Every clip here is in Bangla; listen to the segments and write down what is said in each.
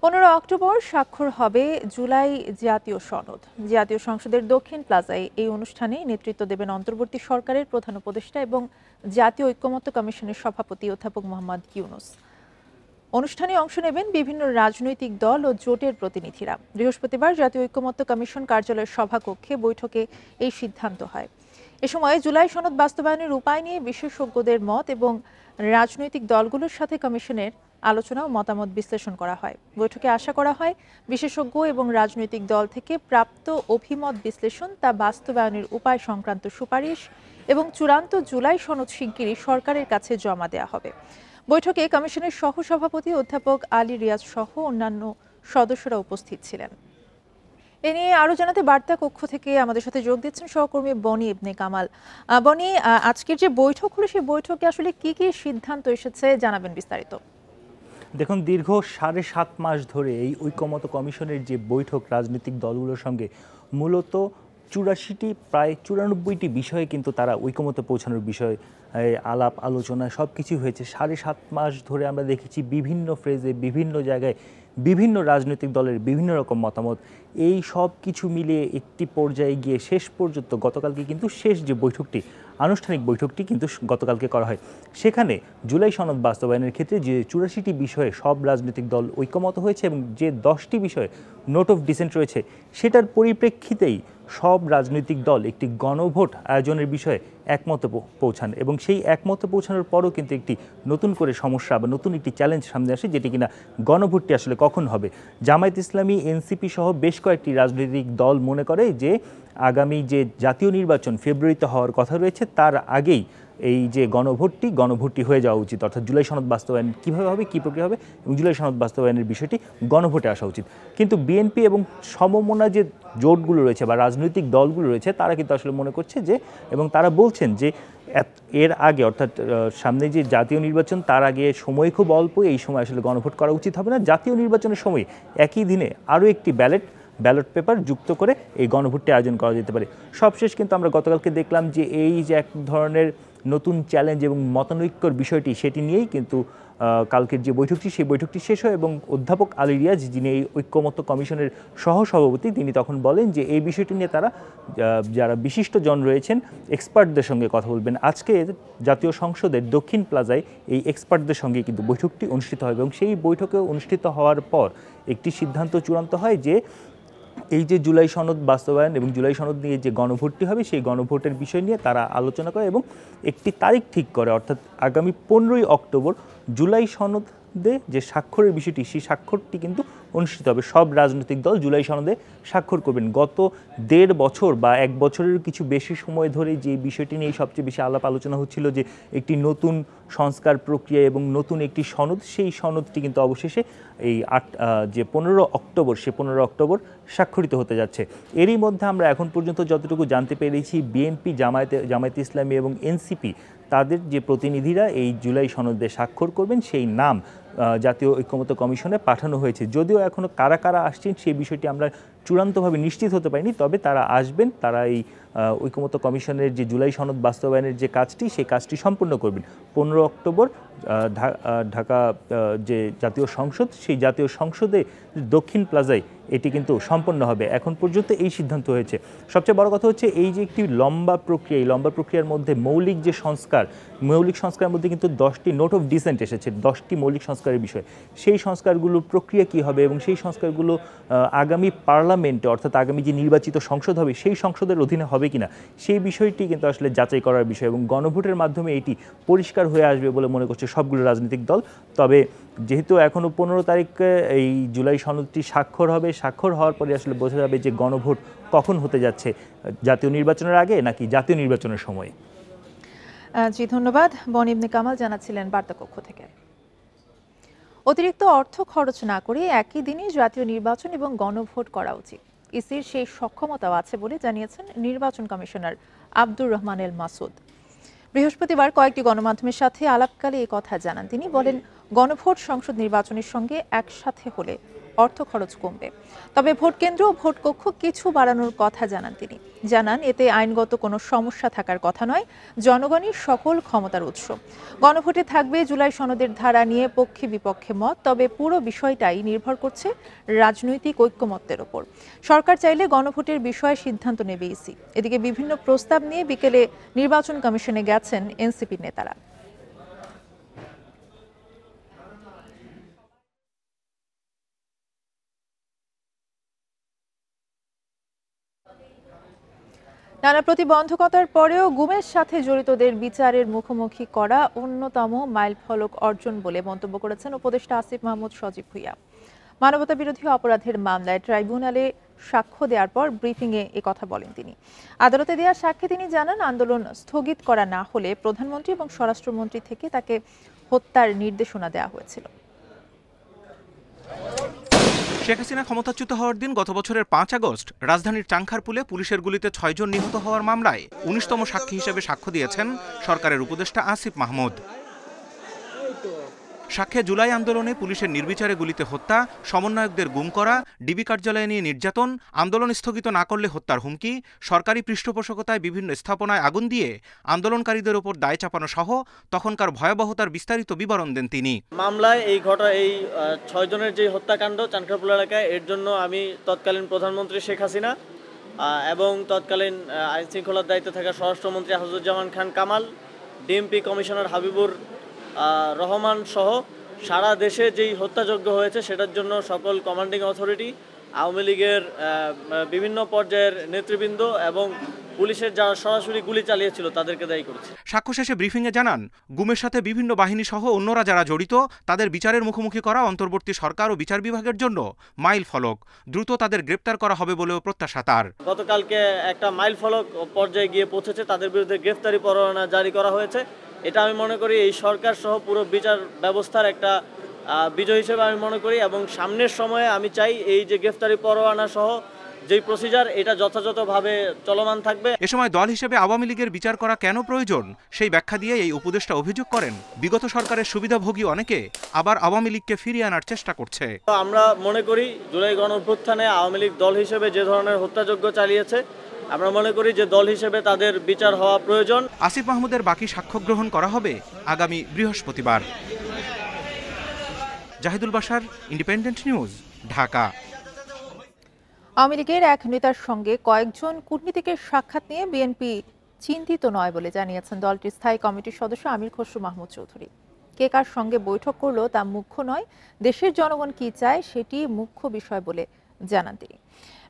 15 অক্টোবর স্বাক্ষর হবে জুলাই জাতীয় সনদ। জাতীয় সংসদের দক্ষিণ প্লাজায় এই অনুষ্ঠানে নেতৃত্ব দেবেন অন্তর্বর্তী সরকারের প্রধান উপদেষ্টা এবং জাতীয় ঐক্যমত্য কমিশনের সভাপতি অধ্যাপক মোহাম্মদ ইউনূস। অনুষ্ঠানে অংশ নেবেন বিভিন্ন রাজনৈতিক দল ও জোটের প্রতিনিধিরা। বৃহস্পতিবার জাতীয় ঐক্যমত্য কমিশন কার্যালয়ের সভাকক্ষে বৈঠকে এই সিদ্ধান্ত হয়। এ সময় জুলাই সনদ বাস্তবায়নের উপায় নিয়ে বিশেষজ্ঞদের মত এবং রাজনৈতিক দলগুলোর সাথে কমিশনের আলোচনা ও মতামত বিশ্লেষণ করা হয়। বৈঠকে আশা করা হয় বিশেষজ্ঞ এবং রাজনৈতিক দল থেকে প্রাপ্ত অভিমত বিশ্লেষণ তা বাস্তবায়নের উপায় সংক্রান্ত সুপারিশ এবং চূড়ান্ত জুলাই সনদ শিগগিরই সরকারের কাছে জমা দেওয়া হবে। বৈঠকে কমিশনের সহসভাপতি অধ্যাপক আলী রিয়াজ সহ অন্যান্য সদস্যরা উপস্থিত ছিলেন। এ নিয়ে আরো জানাতে বার্তা কক্ষ থেকে আমাদের সাথে যোগ দিচ্ছেন সহকর্মী বনি ইবনে কামাল। বনি, আজকের যে বৈঠক হলো সেই বৈঠকে আসলে কি কি সিদ্ধান্ত এসেছে জানাবেন বিস্তারিত। দেখুন, দীর্ঘ ৭.৫ মাস ধরে এই ঐক্যমত্য কমিশনের যে বৈঠক রাজনৈতিক দলগুলোর সঙ্গে মূলত ৮৪টি প্রায় ৯৪টি বিষয়ে কিন্তু তারা ঐক্যমত্যে পৌঁছানোর বিষয়ে আলাপ আলোচনা সব কিছু হয়েছে। ৭.৫ মাস ধরে আমরা দেখেছি বিভিন্ন ফ্রেজে বিভিন্ন জায়গায় বিভিন্ন রাজনৈতিক দলের বিভিন্ন রকম মতামত। এই সব কিছু মিলিয়ে একটি পর্যায়ে গিয়ে শেষ পর্যন্ত গতকালকে কিন্তু শেষ যে বৈঠকটি, আনুষ্ঠানিক বৈঠকটি কিন্তু গতকালকে করা হয়। সেখানে জুলাই সনদ বাস্তবায়নের ক্ষেত্রে যে ৮৪টি বিষয়ে সব রাজনৈতিক দল ঐক্যমত হয়েছে এবং যে 10টি বিষয়ে নোট অফ ডিসেন্ট রয়েছে, সেটার পরিপ্রেক্ষিতেই সব রাজনৈতিক দল একটি গণভোট আয়োজনের বিষয়ে একমতে পৌঁছান এবং সেই একমতে পৌঁছানোর পরও কিন্তু একটি নতুন করে সমস্যা বা নতুন একটি চ্যালেঞ্জ সামনে আসে, যেটি কিনা গণভোটটি আসলে কখন হবে। জামায়াত ইসলামী, এনসিপি সহ বেশ কয়েকটি রাজনৈতিক দল মনে করে যে আগামী যে জাতীয় নির্বাচন ফেব্রুয়ারিতে হওয়ার কথা রয়েছে তার আগেই এই যে গণভোটটি হয়ে যাওয়া উচিত, অর্থাৎ জুলাই সনদ বাস্তবায়ন কীভাবে হবে, কী প্রক্রিয়া হবে এবং জুলাই সনদ বাস্তবায়নের বিষয়টি গণভোটে আসা উচিত। কিন্তু বিএনপি এবং সমমনা যে জোটগুলো রয়েছে বা রাজনৈতিক দলগুলো রয়েছে তারা কিন্তু আসলে মনে করছে যে, এবং তারা বলছেন যে এর আগে অর্থাৎ সামনে যে জাতীয় নির্বাচন তার আগে সময় খুব অল্প, এই সময় আসলে গণভোট করা উচিত হবে না। জাতীয় নির্বাচনের সময় একই দিনে আরও একটি ব্যালট পেপার যুক্ত করে এই গণভোটটি আয়োজন করা যেতে পারে। সবশেষ কিন্তু আমরা গতকালকে দেখলাম যে এই যে এক ধরনের নতুন চ্যালেঞ্জ এবং মতানৈক্যর বিষয়টি, সেটি নিয়েই কিন্তু কালকের যে বৈঠকটি সেই বৈঠকটি শেষ হয় এবং অধ্যাপক আলী রিয়াজ, যিনি এই ঐক্যমত্য কমিশনের সহসভাপতি, তিনি তখন বলেন যে এই বিষয়টি নিয়ে তারা যারা বিশিষ্টজন রয়েছেন এক্সপার্টদের সঙ্গে কথা বলবেন। আজকে জাতীয় সংসদের দক্ষিণ প্লাজায় এই এক্সপার্টদের সঙ্গে কিন্তু বৈঠকটি অনুষ্ঠিত হয় এবং সেই বৈঠকে অনুষ্ঠিত হওয়ার পর একটি সিদ্ধান্ত চূড়ান্ত হয় যে এই যে জুলাই সনদ বাস্তবায়ন এবং জুলাই সনদ নিয়ে যে গণভোটটি হবে সেই গণভোটের বিষয় নিয়ে তারা আলোচনা করে এবং একটি তারিখ ঠিক করে, অর্থাৎ আগামী 15ই অক্টোবর জুলাই সনদে যে স্বাক্ষরের বিষয়টি, সেই স্বাক্ষরটি কিন্তু অনুষ্ঠিত হবে। সব রাজনৈতিক দল জুলাই সনদে স্বাক্ষর করবেন। গত ১.৫ বছর বা ১ বছরের কিছু বেশি সময় ধরে যে বিষয়টি নিয়ে সবচেয়ে বেশি আলাপ আলোচনা হচ্ছিল যে একটি নতুন সংস্কার প্রক্রিয়া এবং নতুন একটি সনদ, সেই সনদটি কিন্তু অবশেষে এই 15 অক্টোবর, সে 15 অক্টোবর স্বাক্ষরিত হতে যাচ্ছে। এরই মধ্যে আমরা এখন পর্যন্ত যতটুকু জানতে পেরেছি বিএনপি, জামায়াত ইসলামী এবং এনসিপি তাদের যে প্রতিনিধিরা এই জুলাই সনদে স্বাক্ষর করবেন সেই নাম জাতীয় ঐক্যমত্য কমিশনে পাঠানো হয়েছে। যদিও এখনও কারা কারা আসছেন সেই বিষয়টি আমরা চূড়ান্তভাবে নিশ্চিত হতে পারিনি, তবে তারা আসবেন, তারা এই ঐক্যমত্য কমিশনের যে জুলাই সনদ বাস্তবায়নের যে কাজটি সেই কাজটি সম্পূর্ণ করবেন। 15 অক্টোবর ঢাকা যে জাতীয় সংসদ, সেই জাতীয় সংসদে দক্ষিণ প্লাজায় এটি কিন্তু সম্পন্ন হবে। এখন পর্যন্ত এই সিদ্ধান্ত হয়েছে। সবচেয়ে বড় কথা হচ্ছে এই যে একটি লম্বা প্রক্রিয়া, এই লম্বা প্রক্রিয়ার মধ্যে মৌলিক সংস্কারের মধ্যে কিন্তু 10টি নোট অফ ডিসেন্ট এসেছে, 10টি মৌলিক সংস্কারের বিষয়। সেই সংস্কারগুলোর প্রক্রিয়া কী হবে এবং সেই সংস্কারগুলো আগামী পার্লামেন্টে অর্থাৎ আগামী যে নির্বাচিত সংসদ হবে সেই সংসদের অধীনে হবে কিনা, সেই বিষয়টি কিন্তু আসলে যাচাই করার বিষয় এবং গণভোটের মাধ্যমে এটি পরিষ্কার হয়ে আসবে বলে মনে করছে সবগুলো রাজনৈতিক দল। তবে যেহেতু এখনও 15 তারিখে এই জুলাই সনদটি স্বাক্ষর হবে, স্বাক্ষর হওয়ার পরে আসলে বোঝা যাবে যে গণভোট কখন হতে যাচ্ছে, জাতীয় নির্বাচনের আগে নাকি জাতীয় নির্বাচনের সময়ে। জি, ধন্যবাদ। বনি ইবনে কামাল জানাচ্ছিলেন বার্তা কক্ষ থেকে। অতিরিক্ত অর্থ খরচ না করে একই দিনে জাতীয় নির্বাচন এবং গণভোট করা উচিত, ইসির সেই সক্ষমতাও আছে বলে জানিয়েছেন নির্বাচন কমিশনার আব্দুর রহমান এল মাসুদ। বৃহস্পতিবার কয়েকটি গণমাধ্যমের সাথে আলাপকালে এই কথা জানান তিনি। বলেন, গণভোট সংসদ নির্বাচনের সঙ্গে একসাথে হলে অর্থ খরচ কমবে। তবে ভোট কেন্দ্র ও ভোট কক্ষ কিছু বাড়ানোর কথা জানান তিনি। জানান এতে আইনগত কোনো সমস্যা থাকার কথা নয়, জনগণই সকল ক্ষমতার উৎস। গণভোটে থাকবে জুলাই সনদের ধারা নিয়ে পক্ষে বিপক্ষে মত, তবে পুরো বিষয়টাই নির্ভর করছে রাজনৈতিক ঐক্যমত্যের ওপর। সরকার চাইলে গণভোটের বিষয়ে সিদ্ধান্ত নেবে ইসি। এদিকে বিভিন্ন প্রস্তাব নিয়ে বিকেলে নির্বাচন কমিশনে গেছেন এনসিপির নেতারা। নানা প্রতিবন্ধকতার পরেও গুমের সাথে জড়িতদের বিচারের মুখোমুখি করা অন্যতম মাইলফলক অর্জন বলে মন্তব্য করেছেন উপদেষ্টা আসিফ মাহমুদ সজীব ভুঁইয়া। মানবতাবিরোধী অপরাধের মামলায় ট্রাইব্যুনালে সাক্ষ্য দেওয়ার পর ব্রিফিংয়ে কথা বলেন তিনি। আদালতে দেওয়া সাক্ষ্যে তিনি জানান, আন্দোলন স্থগিত করা না হলে প্রধানমন্ত্রী এবং স্বরাষ্ট্রমন্ত্রী থেকে তাকে হত্যার নির্দেশনা দেওয়া হয়েছিল। শেখ হাসিনা ক্ষমতাচ্যুত হওয়ার দিন গত বছরের 5 আগস্ট রাজধানীর চাংখারপুলে পুলিশের গুলিতে 6 জন নিহত হওয়ার মামলায় 19তম সাক্ষী হিসেবে সাক্ষ্য দিয়েছেন সরকারের উপদেষ্টা আসিফ মাহমুদ। সাক্ষ্যে জুলাই আন্দোলনে পুলিশের নির্বিচারে গুলিতে হত্যা, সমন্বয়কদের গুম করা, ডিবি কার্যালয়ে নিয়ে নির্যাতন, আন্দোলন স্থগিত না করলে হত্যার হুমকি, সরকারি পৃষ্ঠপোষকতায় বিভিন্ন স্থাপনায় আগুন দিয়ে আন্দোলনকারীদের ওপর দায় চাপানো সহ তখনকার ভয়াবহতার বিস্তারিত বিবরণ দেন তিনি। মামলায় এই 6 জনের যে হত্যাকাণ্ড চানখারপুল এলাকায়, এর জন্য আমি তৎকালীন প্রধানমন্ত্রী শেখ হাসিনা এবং তৎকালীন আইন শৃঙ্খলার দায়িত্বে থাকা স্বরাষ্ট্রমন্ত্রী হাফিজুজ্জামান খান কামাল, ডিএমপি কমিশনার হাবিবুর রহমান সহ সারা দেশে যেই হত্যাযজ্ঞ হয়েছে সেটার জন্য সকল কমান্ডিং অথরিটি, আওয়ামী লীগের বিভিন্ন পর্যায়ের নেতৃবৃন্দ এবং পুলিশের যারা সরাসরি গুলি চালিয়েছিল তাদেরকে দায়ী করেছে। সাক্ষ্য শেষে ব্রিফিংয়ে জানান, গুমের সাথে বিভিন্ন বাহিনী সহ অন্যরা যারা জড়িত তাদের বিচারের মুখোমুখি করা অন্তর্বর্তী সরকার ও বিচার বিভাগের জন্য মাইল ফলক। দ্রুত তাদের গ্রেপ্তার করা হবে বলেও প্রত্যাশা তার। গতকালকে একটা মাইল ফলক পর্যায়ে গিয়ে পৌঁছেছে, তাদের বিরুদ্ধে গ্রেফতারি পরোয়ানা জারি করা হয়েছে। এটা আমি মনে করি এই সরকার সহ পুরো বিচার ব্যবস্থার একটা বিজয় হিসেবে আমি মনে করি, এবং সামনের সময়ে আমি চাই এই যে গ্রেফতারি পরোয়ানা সহ যেই প্রসিজার, এটা যথাযথভাবে চলমান থাকবে। এ সময় দল হিসেবে আওয়ামী লীগের বিচার করা কেন প্রয়োজন সেই ব্যাখ্যা দিয়ে এই উপদেষ্টা অভিযোগ করেন, বিগত সরকারের সুবিধাভোগী অনেকে আবার আওয়ামী লীগকে ফিরিয়ে আনার চেষ্টা করছে। আমরা মনে করি জুলাই গণঅভ্যুত্থানে আওয়ামী লীগ দল হিসেবে যে ধরনের হত্যাযজ্ঞ চালিয়েছে, আমরা মনে করি যে দল হিসেবে তাদের বিচার হওয়া প্রয়োজন। আসিফ মাহমুদের বাকি সাক্ষ্য গ্রহণ করা হবে আগামী বৃহস্পতিবার। Zahidul Bashar, Independent News, Dhaka. আওয়ামী লীগের এক নেতার সঙ্গে কয়েকজন কূটনীতিকের সাক্ষাৎ নিয়ে বিএনপি চিন্তিত নয় বলে জানিয়েছেন দলটির স্থায়ী কমিটির সদস্য আমির খসরু মাহমুদ চৌধুরী। কে কার সঙ্গে বৈঠক করলো তা মুখ্য নয়, দেশের জনগণ কি চায় সেটি মুখ্য বিষয় বলে জানান তিনি।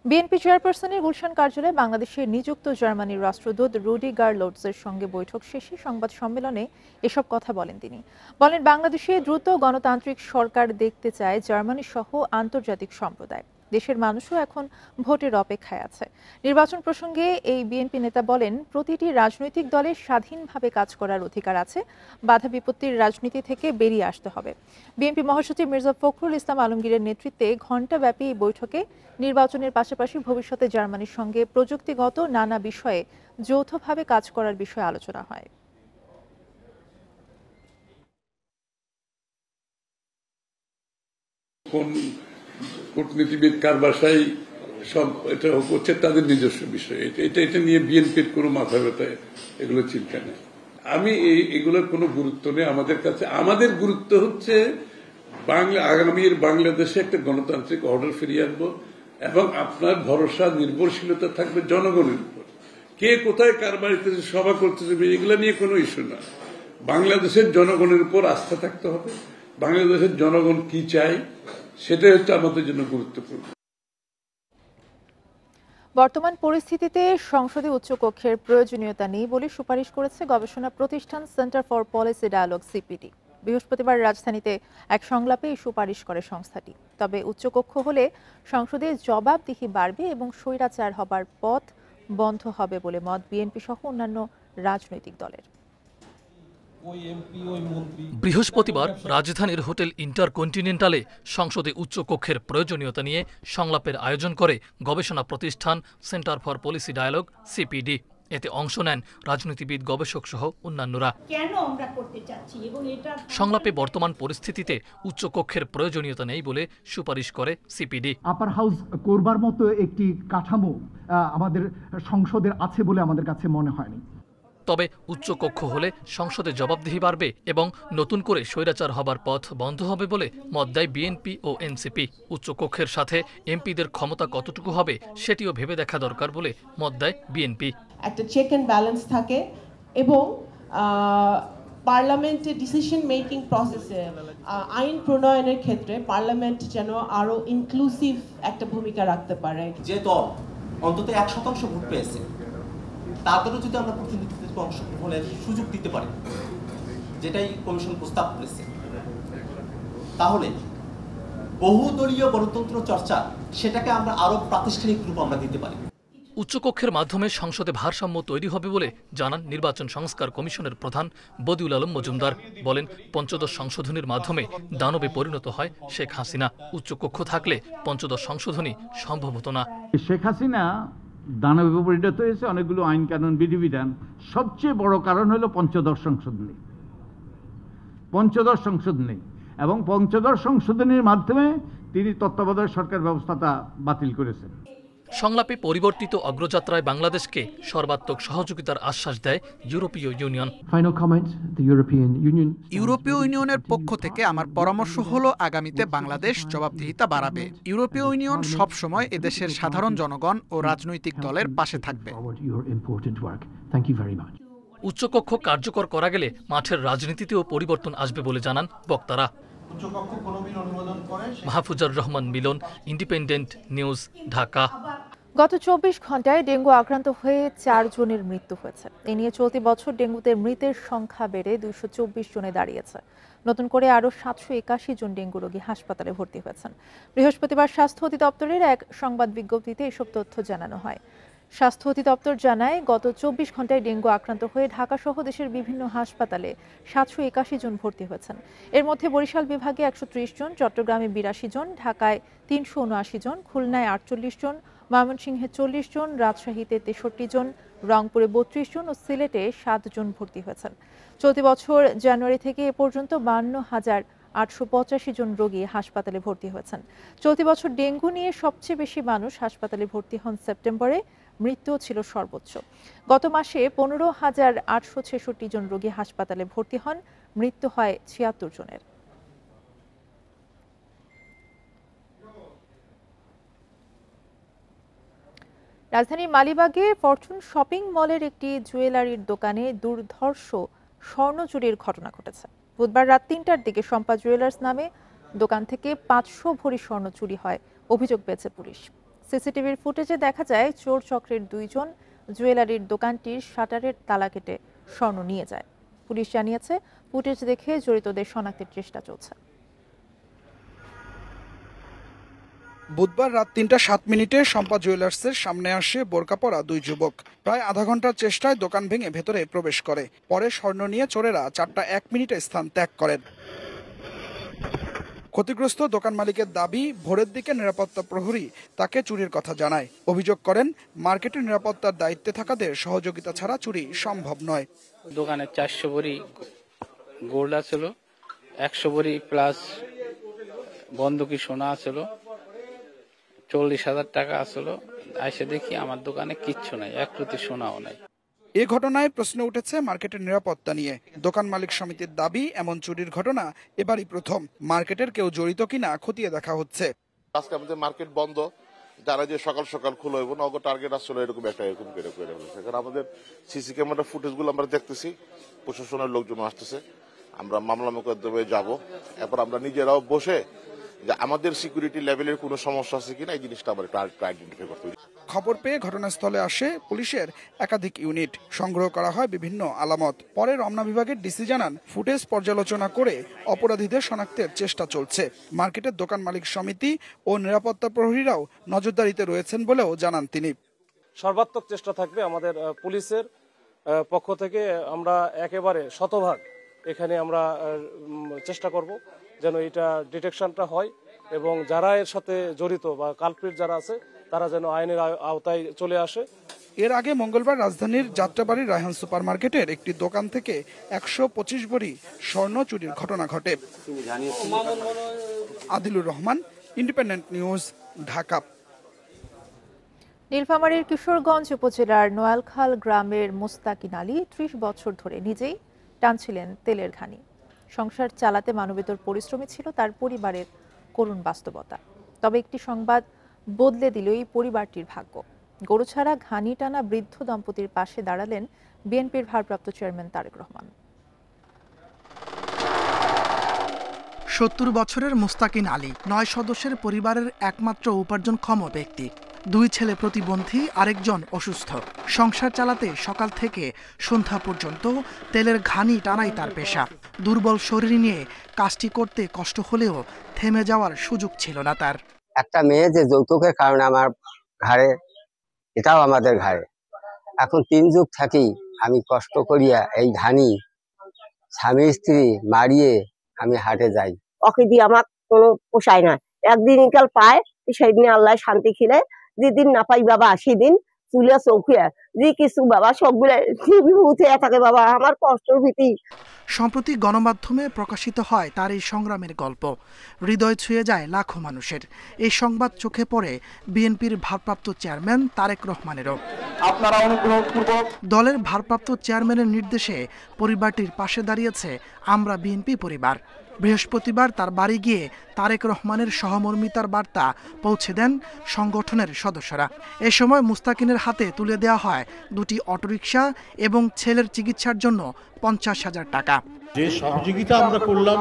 বিএনপি চেয়ারপারসনের গুলশান কার্যালয়ে বাংলাদেশে নিযুক্ত জার্মানির রাষ্ট্রদূত রুডিগার লোটসের সঙ্গে বৈঠক শেষে সংবাদ সম্মেলনে এসব কথা বলেন তিনি। বলেন, বাংলাদেশে দ্রুত গণতান্ত্রিক সরকার দেখতে চায় জার্মানি সহ আন্তর্জাতিক সম্প্রদায়। দেশের মানুষও এখন ভোটের অপেক্ষায় আছে। নির্বাচন প্রসঙ্গে এই বিএনপি নেতা বলেন, প্রতিটি রাজনৈতিক দলের স্বাধীনভাবে কাজ করার অধিকার আছে, বাধা বিপত্তির রাজনীতি থেকে বেরিয়ে আসতে হবে। বিএনপি মহাসচিব মির্জা ফখরুল ইসলাম আলমগীরের নেতৃত্বে ঘণ্টাব্যাপী এই বৈঠকে নির্বাচনের পাশাপাশি ভবিষ্যতে জার্মানির সঙ্গে প্রযুক্তিগত নানা বিষয়ে যৌথভাবে কাজ করার বিষয়ে আলোচনা হয়। কূটনীতিবিদ কার বাসায় সব এটা হচ্ছে তাদের নিজস্ব বিষয়, এটা নিয়ে বিএনপির কোনো মাথা ব্যথা এগুলো চিন্তা নেই। আমি এগুলোর কোনো গুরুত্ব নেই আমাদের কাছে। আমাদের গুরুত্ব হচ্ছে আগামীর বাংলাদেশে একটা গণতান্ত্রিক অর্ডার ফিরিয়ে আনবো, এবং আপনার ভরসা নির্ভরশীলতা থাকবে জনগণের উপর। কে কোথায় কার বাড়িতে সভা করতেছে এগুলো নিয়ে কোনো ইস্যু না। বাংলাদেশের জনগণের উপর আস্থা থাকতে হবে। বাংলাদেশের জনগণ কি চায় সেটাই হচ্ছে আমাদের জন্য গুরুত্বপূর্ণ। বর্তমান পরিস্থিতিতে সংসদে উচ্চকক্ষের প্রয়োজনীয়তা নেই বলে সুপারিশ করেছে গবেষণা প্রতিষ্ঠান centre for policy dialogue CPD. বৃহস্পতিবার রাজধানীতে এক সংলাপে এই সুপারিশ করে সংস্থাটি। তবে উচ্চকক্ষ হলে সংসদে জবাবদিহি বাড়বে এবং স্বৈরাচার হবার পথ বন্ধ হবে বলে মত বিএনপি সহ অন্যান্য রাজনৈতিক দলের। বৃহস্পতিবার রাজধানীর হোটেল ইন্টারকন্টিনেন্টালে সংসদে উচ্চকক্ষের প্রয়োজনীয়তা নিয়ে সংলাপের আয়োজন করে গবেষণা প্রতিষ্ঠান centre for policy dialogue CPD. এতে অংশ নেন রাজনীতিবিদ, গবেষক সহ অন্যান্যরা। কেন আমরা করতে চাচ্ছি এবং এটা সংলাপে বর্তমান পরিস্থিতিতে উচ্চকক্ষের প্রয়োজনীয়তা নেই বলে সুপারিশ করে সিপিডি। আপার হাউস করবার মতো একটি কাঠামো আমাদের সংসদের আছে বলে আমাদের কাছে মনে হয়নি। তবে উচ্চকক্ষ হলে সংসদে জবাবদিহি বাড়বে এবং নতুন করে স্বৈরাচার হবার পথ বন্ধ হবে বলে মত দেয় বিএনপি ও এনসিপি। উচ্চকক্ষের সাথে এমপিদের ক্ষমতা কতটুকু হবে সেটিও ভেবে দেখা দরকার বলে মত দেয় বিএনপি। একটা চেক অ্যান্ড ব্যালেন্স থাকে এবং পার্লামেন্টে ডিসিশন মেকিং প্রসেসে আইন প্রণয়নের ক্ষেত্রে পার্লামেন্ট যেন আরো ইনক্লুসিভ একটা ভূমিকা রাখতে পারে। যে দল অন্তত 1% ভোট পেয়েছে তাদেরও যদি আমরা প্রতিনিধিত্বে অংশগ্রহণের সুযোগ দিতে পারি, যেটাই কমিশন প্রস্তাব করেছে, তাহলে বহুদলীয় গণতন্ত্র চর্চা সেটাকে আমরা আরো প্রাতিষ্ঠানিক রূপ আমরা দিতে পারি। উচ্চকক্ষের মাধ্যমে সংসদে ভারসাম্য তৈরি হবে বলে জানান নির্বাচন সংস্কার কমিশনের প্রধান বদিউল আলম মজুমদার। বলেন, পঞ্চদশ সংশোধনীর মাধ্যমে দানবে পরিণত হয় শেখ হাসিনা। উচ্চকক্ষ থাকলে পঞ্চদশ সংশোধনী সম্ভব হতো না। শেখ হাসিনা দানবে পরিণত হয়েছে অনেকগুলো আইন কানুন বিধিবিধান। সবচেয়ে বড় কারণ হলো পঞ্চদশ সংশোধনী এবং পঞ্চদশ সংশোধনীর মাধ্যমে তিনি তত্ত্বাবধায়ক সরকার ব্যবস্থাটা বাতিল করেছেন। সংলাপে পরিবর্তিত অগ্রযাত্রায় বাংলাদেশকে সর্বাত্মক সহযোগিতার আশ্বাস দেয় ইউরোপীয় ইউনিয়ন। ইউরোপীয় ইউনিয়নের পক্ষ থেকে আমার পরামর্শ হলো আগামীতে বাংলাদেশ জবাবদিহিতা বাড়াবে। ইউরোপীয় ইউনিয়ন সবসময় এদেশের সাধারণ জনগণ ও রাজনৈতিক দলের পাশে থাকবে। উচ্চকক্ষ কার্যকর করা গেলে মাঠের রাজনীতিতেও পরিবর্তন আসবে বলে জানান বক্তারা। মাহফুজার রহমান মিলন, ইন্ডিপেন্ডেন্ট নিউজ, ঢাকা। গত 24 ঘন্টায় ডেঙ্গু আক্রান্ত হয়ে 4 জনের মৃত্যু হয়েছে। এ নিয়ে চলতি বছর ডেঙ্গুতে মৃতের সংখ্যা বেড়ে 224 জনে দাঁড়িয়েছে। নতুন করে আরও 781 জন ডেঙ্গু রোগী হাসপাতালে ভর্তি হয়েছেন। বৃহস্পতিবার স্বাস্থ্য অধিদপ্তরের এক সংবাদ বিজ্ঞপ্তিতে এসব তথ্য জানানো হয়। স্বাস্থ্য অধিদপ্তর জানায়, গত 24 ঘন্টায় ডেঙ্গু আক্রান্ত হয়ে ঢাকা সহ দেশের বিভিন্ন হাসপাতালে 781 জন ভর্তি হয়েছেন। এর মধ্যে বরিশাল বিভাগে 130 জন, চট্টগ্রামে 82 জন, ঢাকায় 379 জন, খুলনায় 48 জন, ময়মনসিংহে 40 জন, রাজশাহীতে 63 জন, রংপুরে 32 জন ও সিলেটে 7 জন ভর্তি হয়েছেন। চলতি বছর জানুয়ারি থেকে এ পর্যন্ত 52,885 জন রোগী হাসপাতালে ভর্তি হয়েছেন। চলতি বছর ডেঙ্গু নিয়ে সবচেয়ে বেশি মানুষ হাসপাতালে ভর্তি হন সেপ্টেম্বরে, মৃত্যুও ছিল সর্বোচ্চ। গত মাসে 15,866 জন রোগী হাসপাতালে ভর্তি হন, মৃত্যু হয় 76 জনের। রাজধানীর মালিবাগে ফরচুন শপিং মলের একটি জুয়েলারির দোকানে দুর্ধর্ষ স্বর্ণ চুরির ঘটনা ঘটেছে। বুধবার রাত 3টার দিকে শম্পা জুয়েলার্স নামে দোকান থেকে 500 ভরি স্বর্ণ চুরি হয়, অভিযোগ পেয়েছে পুলিশ। সিসিটিভির ফুটেজে দেখা যায়, চোর চক্রের 2 জন জুয়েলারির দোকানটির শাটারের তালা কেটে স্বর্ণ নিয়ে যায়। পুলিশ জানিয়েছে, ফুটেজ দেখে জড়িতদের শনাক্তের চেষ্টা চলছে। বুধবার রাত 3টা 7 মিনিটে শম্পা জুয়েলার্সের সামনে আসে বোরকা পরা 2 যুবক। প্রায় আধা ঘন্টার চেষ্টায় দোকান ভেঙে ভেতরে প্রবেশ করে। পরে স্বর্ণ নিয়ে চোরেরা 4টা 1 মিনিটে স্থান ত্যাগ করেন। ক্ষতিগ্রস্ত দোকান মালিকের দাবি, ভোরের দিকে নিরাপত্তা প্রহরী তাকে চুরির কথা জানায়। অভিযোগ করেন, মার্কেটের নিরাপত্তার দায়িত্বে থাকাদের সহযোগিতা ছাড়া চুরি সম্ভব নয়। দোকানে 400 ভরি গোল্ড আছিল, 100 ভরি প্লাস বন্ধকি সোনা আছিল, 40,000 টাকা আসলো। এসে দেখি আমার দোকানে কিচ্ছু নাই, 1 রুটি সোনাও নাই। এ ঘটনায় প্রশ্ন উঠেছে মার্কেটের নিরাপত্তা নিয়ে। দোকান মালিক সমিতির দাবি, এমন চুরির ঘটনা এবারই প্রথম। মার্কেটের কেউ জড়িত কিনা খতিয়ে দেখা হচ্ছে। আজকে আমাদের মার্কেট বন্ধ, যারা যে সকাল সকাল খুলে হইব নগর টার্গেট আসলে এরকম একটা এরকম করে বলেছে। কারণ আমাদের সিসি ক্যামেরা ফুটেজগুলো আমরা দেখতেছি, প্রশাসনের লোকজন আসতেছে, আমরা মামলা মোকদ্দমে যাব। এরপর আমরা নিজেরাও বসে যে আমাদের সিকিউরিটি লেভেলের কোনো সমস্যা আছে কিনা এই জিনিসটা আমরা আইডেন্টিফাই করতে হবে। খবর পেয়ে ঘটনাস্থলে আসে পুলিশের একাধিক ইউনিট। সংগ্রহ করা হয় বিভিন্ন আলামত। পরে রমনা বিভাগের ডিসি জানান, ফুটেজ পর্যালোচনা করে অপরাধীদের শনাক্তের চেষ্টা চলছে। মার্কেটের দোকান মালিক সমিতি ও নিরাপত্তা প্রহরীরাও নজরদারিতে রয়েছেন বলেও জানান তিনি। সর্বাত্মক চেষ্টা থাকবে আমাদের পুলিশের পক্ষ থেকে। আমরা একেবারে শতভাগ এখানে আমরা চেষ্টা করব যেন এটা ডিটেকশনটা হয় এবং যারা এর সাথে জড়িত বা কালপ্রিট যারা আছে তারা যেন আইনের আওতায় চলে আসে এর আগে মঙ্গলবার রাজধানীর যাত্রাবাড়ির রায়হান সুপার মার্কেটের একটি দোকান থেকে ১২৫ ভরি স্বর্ণ চুরির ঘটনা ঘটে। Adilur Rahman, independent News, Dhaka. নীলফামারীর কিশোরগঞ্জ উপজেলার নোয়ালখাল গ্রামের মোস্তাকিন আলী ৩০ বছর ধরে নিজেই টানছিলেন তেলের ঘানি। সংসার চালাতে মানবেতর পরিশ্রমী ছিল তার পরিবারের করুণ বাস্তবতা। তবে একটি সংবাদ বদলে দিল এই পরিবারটির ভাগ্য। গরু ছাড়া ঘানি টানা বৃদ্ধ দম্পতির পাশে দাঁড়ালেন বিএনপির ভারপ্রাপ্ত চেয়ারম্যান তারেক রহমান। ৭০ বছরের মোস্তাকিন আলী ৯ সদস্যের পরিবারের একমাত্র উপার্জনক্ষম ব্যক্তি। 2 ছেলে প্রতিবন্ধী, আরেকজন অসুস্থ। সংসার চালাতে সকাল থেকে সন্ধ্যা পর্যন্ত তেলের ঘানি টানাই তার পেশা। দুর্বল শরীর নিয়ে কাজটি করতে কষ্ট হলেও থেমে যাওয়ার সুযোগ ছিল না তার। একটা মেয়ে যে যৌতুকের কারণে আমার ঘাড়ে, এটাও আমাদের ঘাড়ে। এখন 3 যুগ থাকি আমি কষ্ট করিয়া এই ঘানি স্বামী স্ত্রী মারিয়ে আমি হাটে যাই। ওকে দিয়ে আমার কোনো পোষায় না। একদিন কাল পায় সেই দিন আল্লাহ শান্তি খিলে, যেদিন না পাই বাবা সেদিন চুলে চৌকিয়া যে কিছু বাবা সবগুলো উঠে থাকে বাবা, আমার কষ্টর ভীতি। সম্প্রতি গণমাধ্যমে প্রকাশিত হয় তার এই সংগ্রামের গল্প। হৃদয় ছুঁয়ে যায় লাখো মানুষের। এই সংবাদ চোখে পড়ে বিএনপির ভারপ্রাপ্ত চেয়ারম্যান তারেক রহমানেরও। দলের ভারপ্রাপ্ত চেয়ারম্যানের নির্দেশে পরিবারটির পাশে দাঁড়িয়েছে আমরা বিএনপি পরিবার। বৃহস্পতিবার তার বাড়ি গিয়ে তারেক রহমানের সহমর্মিতার বার্তা পৌঁছে দেন সংগঠনের সদস্যরা। এ সময় মুস্তাকিনের হাতে তুলে দেওয়া হয় 2টি অটোরিকশা এবং ছেলের চিকিৎসার জন্য 50,000 টাকা। যে সহযোগিতা আমরা করলাম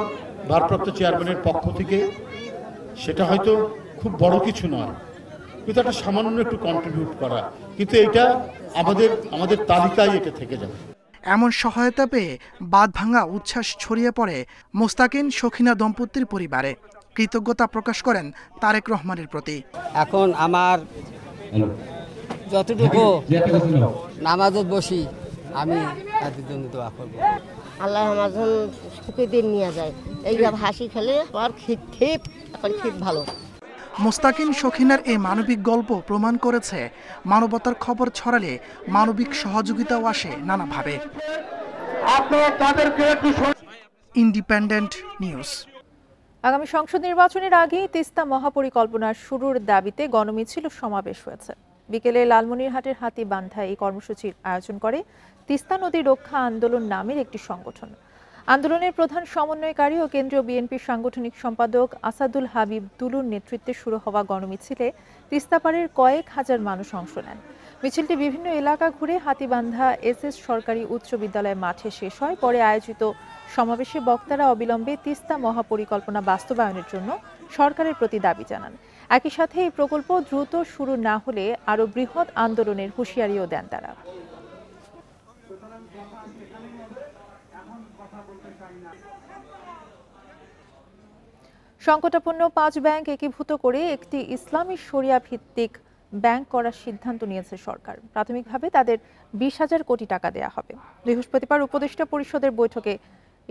ভারপ্রাপ্ত চেয়ারম্যানের পক্ষ থেকে, সেটা হয়তো খুব বড় কিছু নয়, কিন্তু একটা সামান্য একটু কন্ট্রিবিউট করা, কিন্তু এটা আমাদের তালিকায় এটা থেকে যাবে। এমন সহায়তা পেয়ে বাঁধ ভাঙা উচ্ছ্বাস ছড়িয়ে পড়ে মোস্তাকিন সখিনা দম্পতির পরিবারে। কৃতজ্ঞতা প্রকাশ করেন তারেক রহমানের প্রতি। এখন আমার যতটুকু নামাজত বসি আমি তাদের জন্য দোয়া করব। আল্লাহ আমার জন্য সুখে দিন নিয়ে যায়। এইভাবে হাসি খেলে আমার খিট এখন খিট ভালো। মোস্তাকিন সখিনার এই মানবিক গল্প প্রমাণ করেছে মানবতার খবর ছড়ালে মানবিক সহযোগিতাও আসে নানাভাবে। Independent news. আগামী সংসদ নির্বাচনের আগে তিস্তা মহাপরিকল্পনার শুরুর দাবিতে গণমিছিল সমাবেশ হয়েছে। বিকেলে লালমনিরহাটের হাতীবান্ধায় এই কর্মসূচির আয়োজন করে তিস্তা নদী রক্ষা আন্দোলন নামের একটি সংগঠন। আন্দোলনের প্রধান সমন্বয়কারী ও কেন্দ্রীয় বিএনপির সাংগঠনিক সম্পাদক আসাদুল হাবিব দুলুর নেতৃত্বে শুরু হওয়া গণমিছিলে তিস্তাপাড়ের কয়েক হাজার মানুষ অংশ নেন। মিছিলটি বিভিন্ন এলাকা ঘুরে হাতীবান্ধা এসএস সরকারি উচ্চ বিদ্যালয় মাঠে শেষ হয়। পরে আয়োজিত সমাবেশে বক্তারা অবিলম্বে তিস্তা মহাপরিকল্পনা বাস্তবায়নের জন্য সরকারের প্রতি দাবি জানান। একই সাথে এই প্রকল্প দ্রুত শুরু না হলে আরও বৃহৎ আন্দোলনের হুঁশিয়ারিও দেন তারা। সংকটাপন্ন 5 ব্যাংক একীভূত করে একটি ইসলামী শরিয়া ভিত্তিক ব্যাংক করার সিদ্ধান্ত নিয়েছে সরকার। প্রাথমিকভাবে তাদের 20,000 কোটি টাকা দেয়া হবে। বৃহস্পতিবার উপদেষ্টা পরিষদের বৈঠকে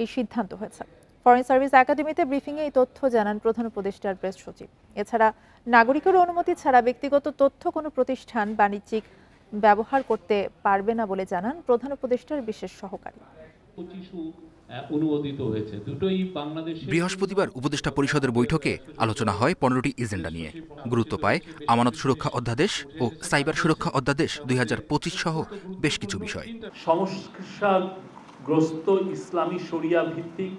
এই সিদ্ধান্ত হয়েছে। ফরেন সার্ভিস একাডেমিতে ব্রিফিংয়ে এই তথ্য জানান প্রধান উপদেষ্টার প্রেস সচিব। এছাড়া নাগরিকের অনুমতি ছাড়া ব্যক্তিগত তথ্য কোনো প্রতিষ্ঠান বাণিজ্যিক ব্যবহার করতে পারবে না বলে জানান প্রধান উপদেষ্টার বিশেষ সহকারী। অনুমোদিত হয়েছে দুটোই বাংলাদেশে। বৃহস্পতিবার উপদেষ্টা পরিষদের বৈঠকে আলোচনা হয় 15টি এজেন্ডা নিয়ে। গুরুত্ব পায় আমানত সুরক্ষা অধ্যাদেশ ও সাইবার সুরক্ষা অধ্যাদেশ 2025 সহ বেশ কিছু বিষয়। সমস্যাগ্রস্ত ইসলামী শরিয়া ভিত্তিক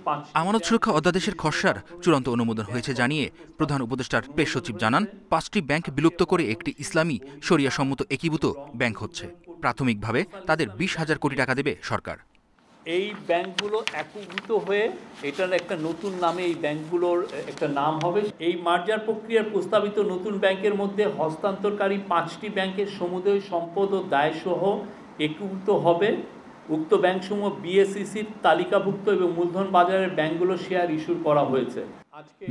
আমানত সুরক্ষা অধ্যাদেশের খসড়ার চূড়ান্ত অনুমোদন হয়েছে জানিয়ে প্রধান উপদেষ্টার প্রেস সচিব জানান 5টি ব্যাংক বিলুপ্ত করে একটি ইসলামী শরিয়া সম্মত একীভূত ব্যাংক হচ্ছে। প্রাথমিকভাবে তাদের 20,000 কোটি টাকা দেবে সরকার। এই ব্যাংকগুলো একীভূত হয়ে এটার একটা নতুন নামে এই ব্যাংকগুলোর একটা নাম হবে। এই মার্জার প্রক্রিয়ার প্রস্তাবিত নতুন ব্যাংকের মধ্যে হস্তান্তরকারী 5টি ব্যাংকের সমুদয় সম্পদ ও দায়সহ একীভূত হবে। উক্ত ব্যাংকসমূহ বিএসইসির তালিকাভুক্ত এবং মূলধন বাজারের ব্যাংকগুলোর শেয়ার ইস্যু করা হয়েছে।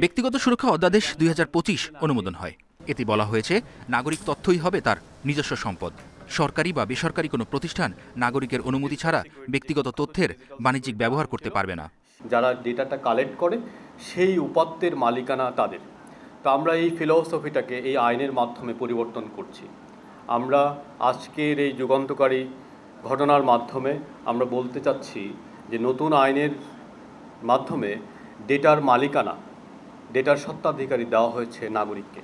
ব্যক্তিগত সুরক্ষা অধ্যাদেশ 2025 অনুমোদন হয়। এতে বলা হয়েছে নাগরিক তথ্যই হবে তার নিজস্ব সম্পদ। সরকারি বা বেসরকারি কোনো প্রতিষ্ঠান নাগরিকের অনুমতি ছাড়া ব্যক্তিগত তথ্যের বাণিজ্যিক ব্যবহার করতে পারবে না। যারা ডেটাটা কালেক্ট করে সেই উপাত্তের মালিকানা তাদের। তো আমরা এই ফিলসফিটাকে এই আইনের মাধ্যমে পরিবর্তন করছি। আমরা আজকের এই যুগান্তকারী ঘটনার মাধ্যমে আমরা বলতে চাচ্ছি যে নতুন আইনের মাধ্যমে ডেটার মালিকানা, ডেটার স্বত্বাধিকারী দেওয়া হয়েছে নাগরিককে।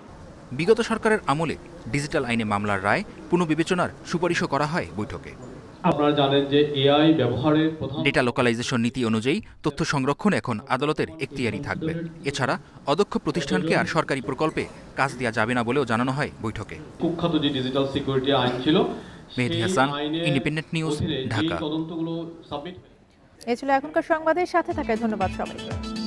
বিগত সরকারের আমলে ডিজিটাল আইনে মামলার রায় পুনঃবিবেচনার সুপারিশও করা হয় বৈঠকে। আপনারা জানেন যে এআই ব্যবহারের ডেটা লোকালাইজেশন নীতি অনুযায়ী তথ্য সংরক্ষণ এখন আদালতের এখতিয়ারই থাকবে। এছাড়া অদক্ষ প্রতিষ্ঠানকে আর সরকারি প্রকল্পে কাজ দেওয়া যাবে না বলেও জানানো হয় বৈঠকে। কুখ্যাত যে ডিজিটাল সিকিউরিটি আইন ছিল, মেহেদী হাসান, ইন্ডিপেন্ডেন্ট নিউজ, ঢাকা। এ ছিল এখনকার সংবাদের সাথে থাকায় ধন্যবাদ সবাইকে।